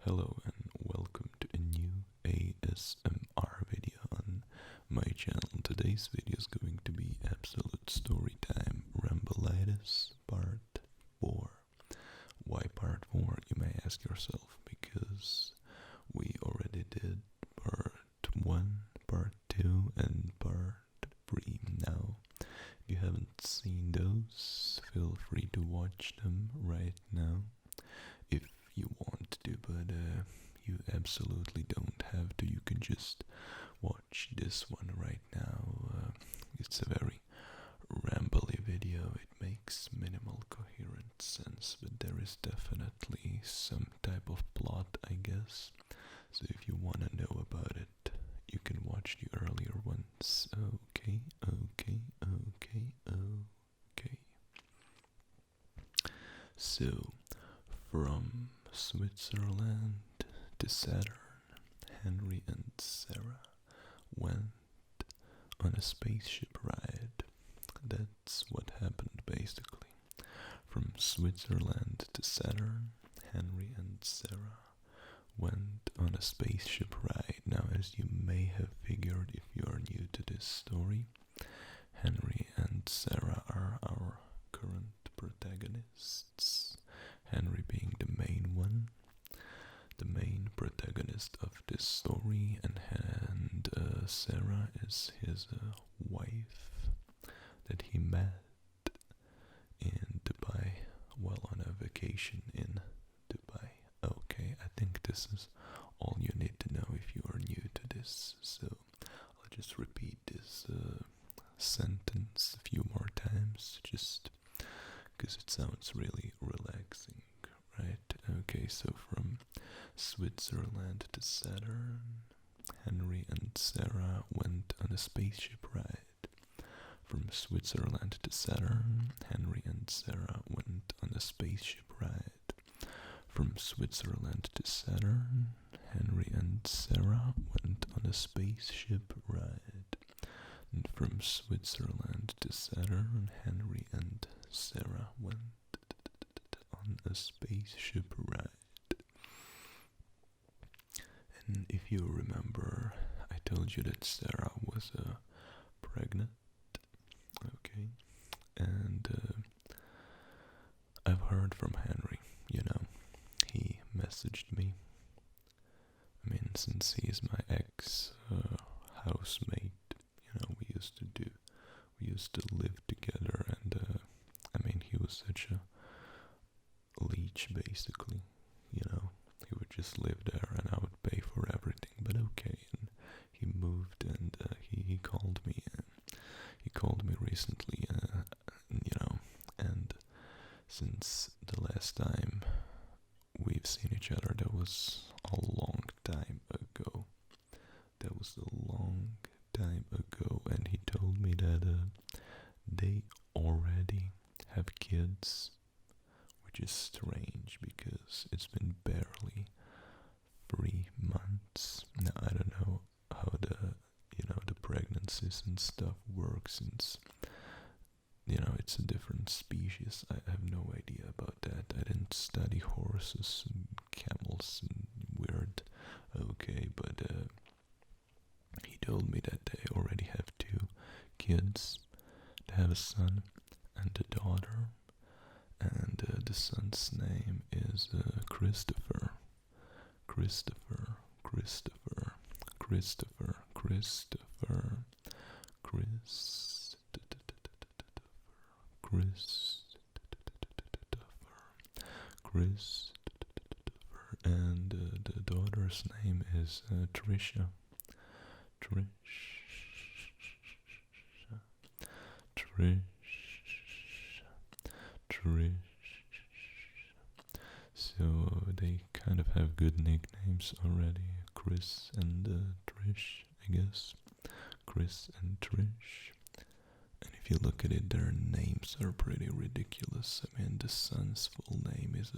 Hello and welcome to a new ASMR video on my channel. Today's video is going to be absolute story time Rambleitis part 4. Why part 4, you may ask yourself, because we already did part 1, part 2 and part 3. Now, if you haven't seen those, feel free to watch them right now if you want to, but you absolutely don't have to. You can just watch this one right now. It's a very rambly video. It makes minimal coherent sense, but there is definitely some type of plot, I guess. So if you want to know about it, you can watch the earlier ones. Okay. So, from Switzerland to Saturn, Henry and Sarah went on a spaceship ride. That's what happened basically. From Switzerland to Saturn, Henry and Sarah went on a spaceship ride. Now, as you may have figured if you are new to this story, Henry and Sarah are our current protagonists. Henry being the main one, the main protagonist of this story, and Sarah is his wife that he met in Dubai while on a vacation in Dubai. Okay, I think this is all you need to know if you are new to this, so I'll just repeat this sentence a few more times, just because it sounds really relaxing, right? Okay, so from Switzerland to Saturn, Henry and Sarah went on a spaceship ride. From Switzerland to Saturn, Henry and Sarah went on a spaceship ride. From Switzerland to Saturn, Henry and Sarah went on a spaceship ride. And from Switzerland to Saturn, Henry and Sarah went on a spaceship ride. And if you remember, I told you that Sarah was pregnant. Okay. And I've heard from Henry, he messaged me. I mean, since he is my ex housemate, we used to live together, and I mean, he was such a leech, basically, he would just live there and I would pay for everything, but okay. And he moved, and he called me, recently, and since the last time we've seen each other, that was a long time ago. And he told me that they already have kids, which is strange because it's been barely 3 months. Now, I don't know how the pregnancies and stuff work, since it's a different species. I have no idea about that. I didn't study horses and camels and weird. Okay, but he told me that they already have 2 kids. They have a son and a daughter, and the son's name is Christopher. And the daughter's name is Trisha. So they kind of have good nicknames already. Chris and Trish, I guess. Chris and Trish. And if you look at it, their names are pretty ridiculous. I mean, the son's full name is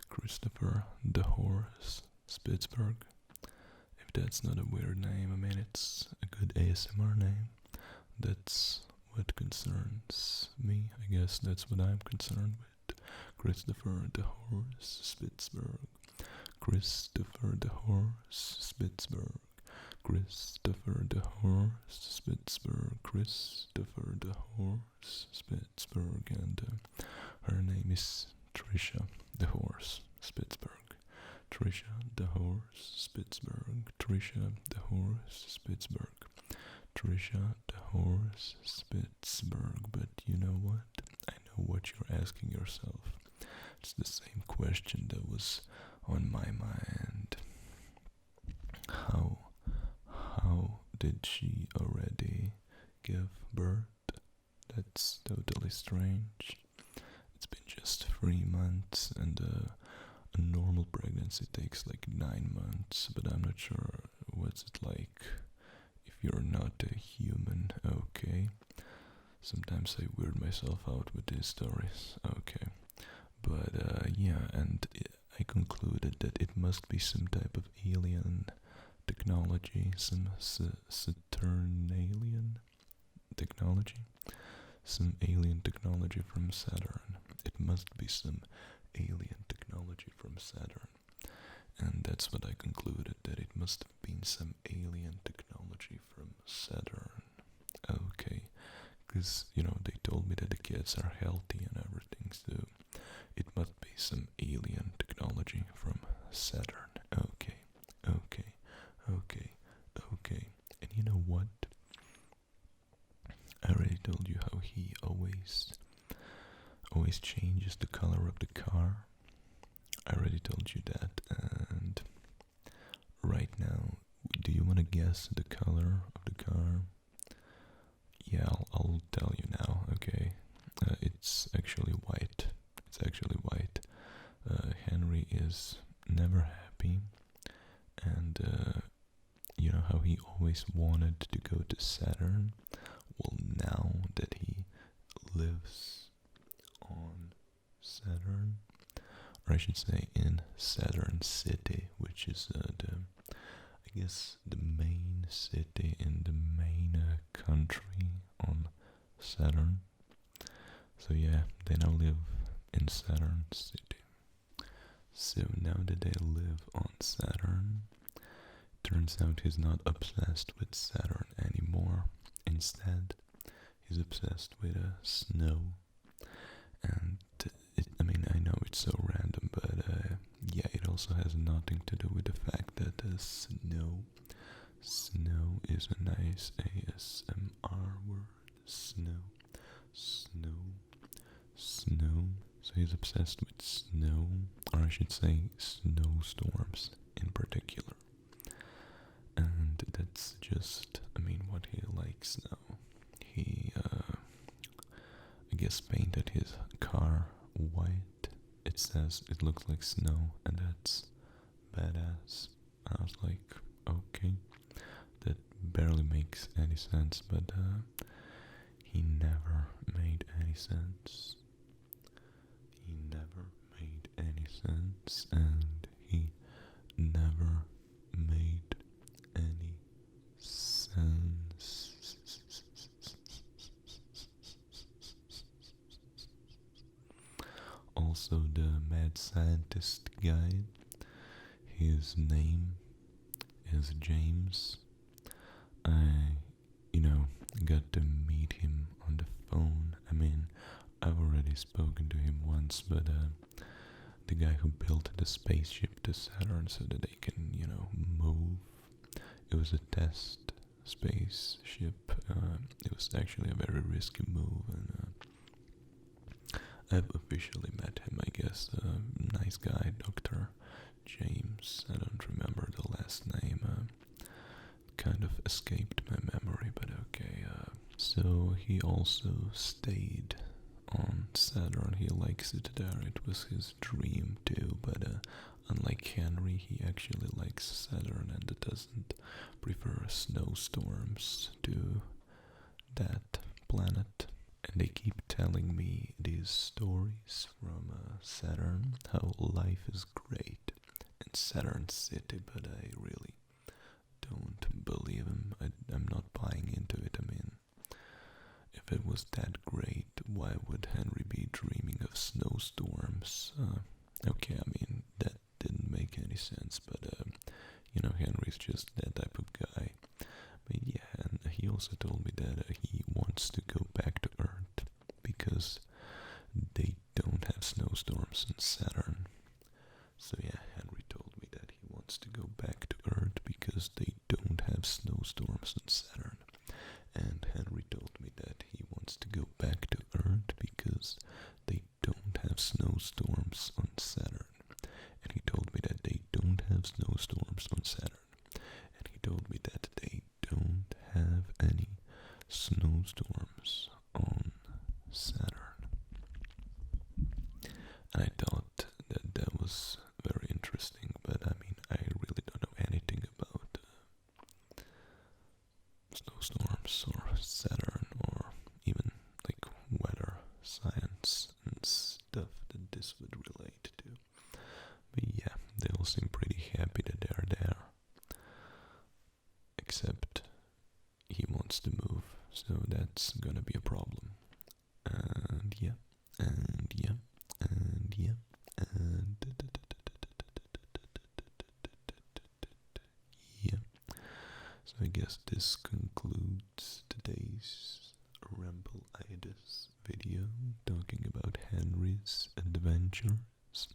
Christopher the Horse Spitzberg. If that's not a weird name, I mean, it's a good ASMR name. That's what concerns me. I guess that's what I'm concerned with. Christopher the Horse Spitzberg. Christopher the Horse, Spitzberg. Christopher the Horse, Spitzberg. Christopher the Horse, Spitzberg. And her name is Trisha the Horse, Spitzberg. Trisha the Horse, Spitzberg. Trisha the Horse, Spitzberg. Trisha the Horse, Spitzberg. But you know what? I know what you're asking yourself. It's the same question that was on my mind. How did she already give birth? That's totally strange. It's been just 3 months, and a normal pregnancy takes like 9 months, but I'm not sure what's it like if you're not a human. Okay. Sometimes I weird myself out with these stories. Okay. But yeah, and I concluded that it must be some type of alien technology, some Saturnalian technology, some alien technology from Saturn. It must be some alien technology from Saturn. And that's what I concluded, that it must have been some alien technology from Saturn. Okay, because, they told me that the kids are healthy and everything, so it must be some alien technology from Saturn. Okay. And you know what? I already told you how he always changes the color of the car. I already told you that, and right now, do you want to guess the color of the car? Yeah, I'll tell you now, okay? It's actually white. Henry is never happy, and you know how he always wanted to go to Saturn? Well, now that he lives on Saturn, or I should say in Saturn City, which is I guess the main city in the main country on Saturn. So yeah, they now live in Saturn City. So now that they live on Saturn, turns out he's not obsessed with Saturn anymore. Instead, he's obsessed with snow. And I know it's so random, but yeah, it also has nothing to do with the fact that snow is a nice ASMR word. Snow. So he's obsessed with snow, or I should say snowstorms in particular. And that's just, what he likes now. He, I guess, painted his car white. It says it looks like snow, and that's badass. I was like, okay, that barely makes any sense, but he never made any sense. And he never made any sense. Also, the mad scientist guy, his name is James. I, got to meet him on the phone. I've already spoken to him once, but the guy who built the spaceship to Saturn so that they can, move. It was a test spaceship. It was actually a very risky move, and I've officially met him, I guess. Nice guy, Dr. James. I don't remember the last name. Kind of escaped my memory, but okay. So he also stayed on Saturn. He likes it there. It was his dream too, but unlike Henry, he actually likes Saturn and doesn't prefer snowstorms to that planet. And they keep telling me these stories from Saturn, how life is great in Saturn City, but I really don't believe him. I'm not buying into it. If it was that great, why would Henry be dreaming of snowstorms? Okay, that didn't make any any sense, but Henry's just that type of guy. But yeah, and he also told me that he wants to go back to Earth because they don't have snowstorms on Saturn. So yeah, Henry told me that he wants to go back to Earth because they don't have snowstorms on Saturn. And Henry told me that he wants to go back to Earth because they don't have snowstorms on Saturn. And he told me that they don't have snowstorms on Saturn. And he told me that they don't have any snowstorms on Saturn. And I thought that that was very interesting, but I mean, I really don't know anything about snowstorms or Saturn or even like weather science and stuff that this would relate to. But yeah, they all seem pretty happy that they're there. Except he wants to move, so that's gonna be a problem. And yeah, and yeah, and yeah, and yeah. So I guess this concludes today's Ramble-itis video talking about Henry's adventures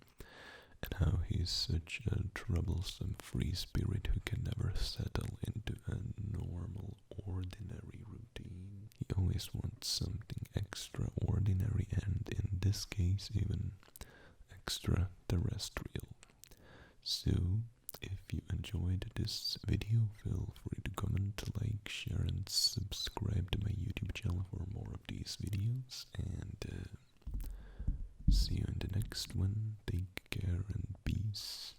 and how he's such a troublesome free spirit who can never settle into a normal, ordinary routine. He always wants something extraordinary and, in this case, even extraterrestrial. So, if you enjoyed this video, feel free to comment, like, share, and subscribe to my YouTube channel for more of these videos. And see you in the next one. Take care and peace.